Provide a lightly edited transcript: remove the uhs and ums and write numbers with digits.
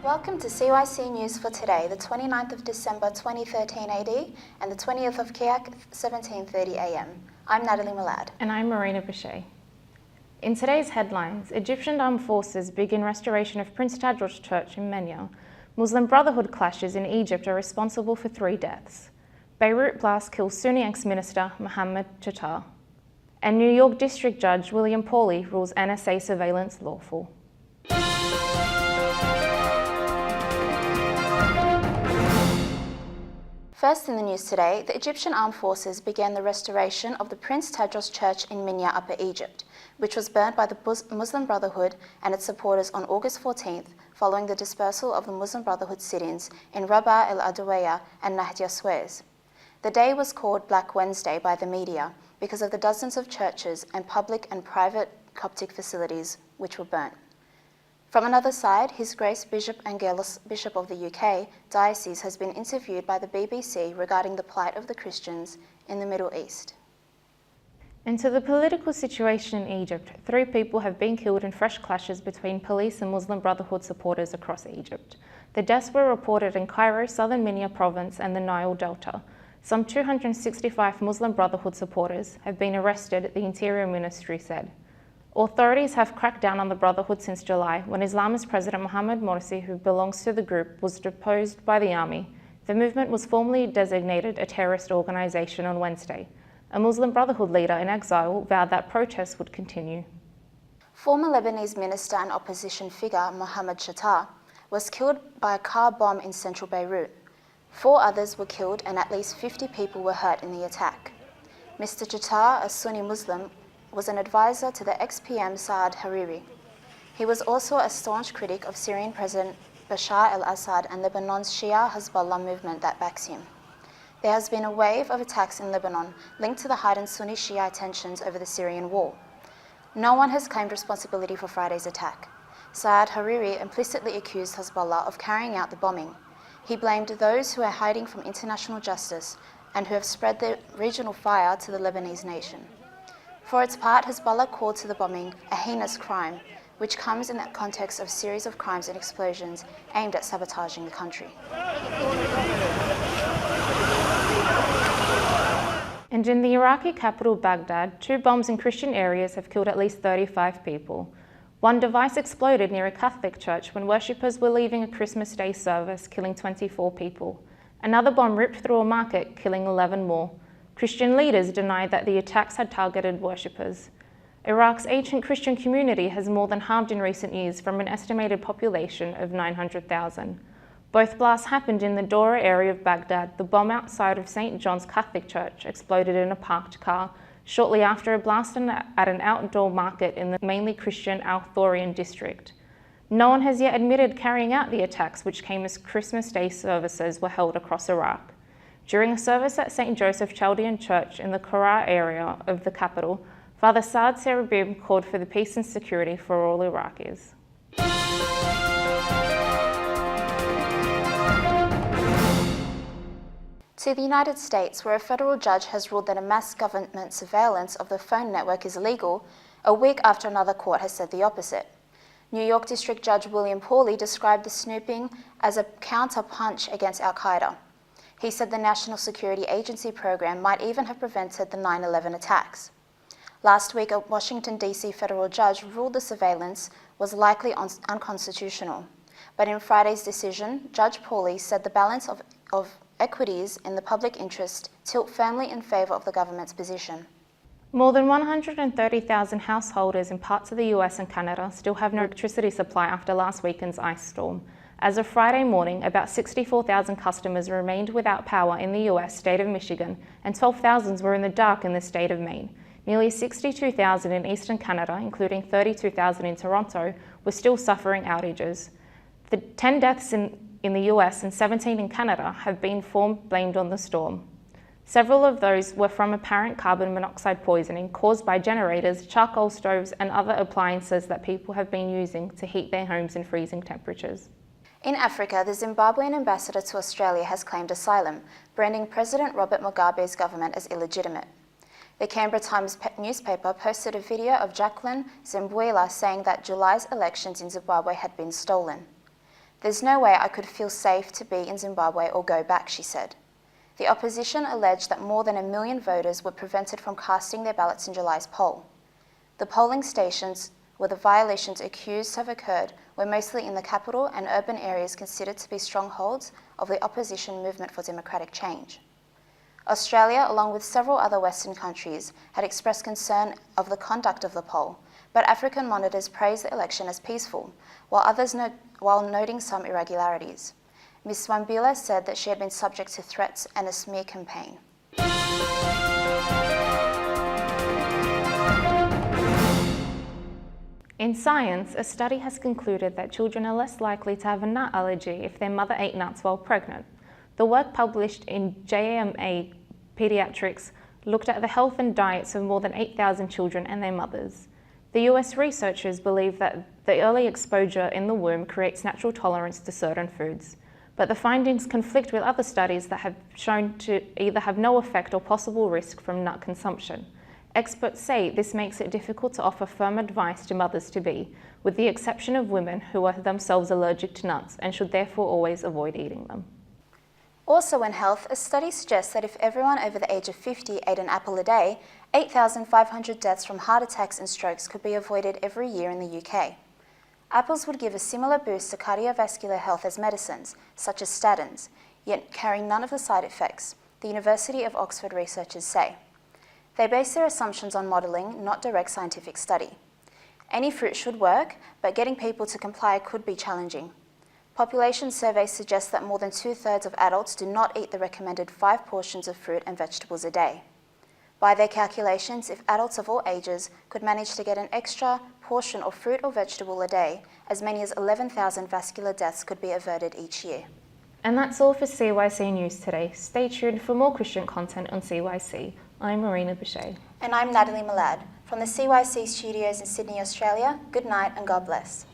Welcome to CYC News for today, the 29th of December 2013 AD and the 20th of Kiak 1730 AM. I'm Natalie Millad. And I'm Marina Boucher. In today's headlines, Egyptian armed forces begin restoration of Prince Tadros Church in Minya. Muslim Brotherhood clashes in Egypt are responsible for 3 deaths. Beirut blast kills Sunni ex-minister Mohamad Chatah. And New York District Judge William Pauley rules NSA surveillance lawful. First in the news today, the Egyptian armed forces began the restoration of the Prince Tadros Church in Minya, Upper Egypt, which was burnt by the Muslim Brotherhood and its supporters on August 14th, following the dispersal of the Muslim Brotherhood sit-ins in Rabaa el-Adawiyah and Nahdia Suez. The day was called Black Wednesday by the media because of the dozens of churches and public and private Coptic facilities which were burnt. From another side, His Grace Bishop Angelos, Bishop of the UK Diocese, has been interviewed by the BBC regarding the plight of the Christians in the Middle East. Into the political situation in Egypt, 3 people have been killed in fresh clashes between police and Muslim Brotherhood supporters across Egypt. The deaths were reported in Cairo, southern Minya province and the Nile Delta. Some 265 Muslim Brotherhood supporters have been arrested, the Interior Ministry said. Authorities have cracked down on the Brotherhood since July, when Islamist President Mohammed Morsi, who belongs to the group, was deposed by the army. The movement was formally designated a terrorist organization on Wednesday. A Muslim Brotherhood leader in exile vowed that protests would continue. Former Lebanese minister and opposition figure Mohamad Chatah was killed by a car bomb in central Beirut. 4 others were killed and at least 50 people were hurt in the attack. Mr. Chatah, a Sunni Muslim, was an advisor to the ex-PM Saad Hariri. He was also a staunch critic of Syrian President Bashar al-Assad and Lebanon's Shia Hezbollah movement that backs him. There has been a wave of attacks in Lebanon linked to the heightened Sunni-Shia tensions over the Syrian war. No one has claimed responsibility for Friday's attack. Saad Hariri implicitly accused Hezbollah of carrying out the bombing. He blamed those who are hiding from international justice and who have spread the regional fire to the Lebanese nation. For its part, Hezbollah called to the bombing a heinous crime, which comes in the context of a series of crimes and explosions aimed at sabotaging the country. And in the Iraqi capital Baghdad, 2 bombs in Christian areas have killed at least 35 people. One device exploded near a Catholic church when worshippers were leaving a Christmas Day service, killing 24 people. Another bomb ripped through a market, killing 11 more. Christian leaders denied that the attacks had targeted worshippers. Iraq's ancient Christian community has more than halved in recent years from an estimated population of 900,000. Both blasts happened in the Dora area of Baghdad. The bomb outside of St. John's Catholic Church exploded in a parked car shortly after a blast at an outdoor market in the mainly Christian Al-Thorian district. No one has yet admitted carrying out the attacks, which came as Christmas Day services were held across Iraq. During a service at St. Joseph Chaldean Church in the Qura area of the capital, Father Saad Serabim called for the peace and security for all Iraqis. To the United States, where a federal judge has ruled that a mass government surveillance of the phone network is illegal, a week after another court has said the opposite. New York District Judge William Pauley described the snooping as a counter-punch against al-Qaeda. He said the National Security Agency program might even have prevented the 9/11 attacks. Last week, a Washington, D.C. federal judge ruled the surveillance was likely unconstitutional. But in Friday's decision, Judge Pauley said the balance of equities in the public interest tilt firmly in favor of the government's position. More than 130,000 householders in parts of the US and Canada still have no electricity supply after last weekend's ice storm. As of Friday morning, about 64,000 customers remained without power in the US state of Michigan, and 12,000 were in the dark in the state of Maine. Nearly 62,000 in eastern Canada, including 32,000 in Toronto, were still suffering outages. The 10 deaths in the US and 17 in Canada have been blamed on the storm. Several of those were from apparent carbon monoxide poisoning caused by generators, charcoal stoves, and other appliances that people have been using to heat their homes in freezing temperatures. In Africa, the Zimbabwean ambassador to Australia has claimed asylum, branding President Robert Mugabe's government as illegitimate. The Canberra Times newspaper posted a video of Jacqueline Zimbuela saying that July's elections in Zimbabwe had been stolen. "There's no way I could feel safe to be in Zimbabwe or go back," she said. The opposition alleged that more than 1 million voters were prevented from casting their ballots in July's poll. The polling stations where the violations accused have occurred were mostly in the capital and urban areas considered to be strongholds of the opposition movement for democratic change. Australia, along with several other Western countries, had expressed concern of the conduct of the poll, but African monitors praised the election as peaceful, while noting some irregularities. Ms. Swambila said that she had been subject to threats and a smear campaign. In science, a study has concluded that children are less likely to have a nut allergy if their mother ate nuts while pregnant. The work published in JAMA Pediatrics looked at the health and diets of more than 8,000 children and their mothers. The US researchers believe that the early exposure in the womb creates natural tolerance to certain foods, but the findings conflict with other studies that have shown to either have no effect or possible risk from nut consumption. Experts say this makes it difficult to offer firm advice to mothers-to-be, with the exception of women who are themselves allergic to nuts and should therefore always avoid eating them. Also in health, a study suggests that if everyone over the age of 50 ate an apple a day, 8,500 deaths from heart attacks and strokes could be avoided every year in the UK. Apples would give a similar boost to cardiovascular health as medicines, such as statins, yet carrying none of the side effects, the University of Oxford researchers say. They base their assumptions on modelling, not direct scientific study. Any fruit should work, but getting people to comply could be challenging. Population surveys suggest that more than 2/3 of adults do not eat the recommended 5 portions of fruit and vegetables a day. By their calculations, if adults of all ages could manage to get an extra portion of fruit or vegetable a day, as many as 11,000 vascular deaths could be averted each year. And that's all for CYC News today. Stay tuned for more Christian content on CYC. I'm Marina Boucher. And I'm Natalie Malad. From the CYC studios in Sydney, Australia, good night and God bless.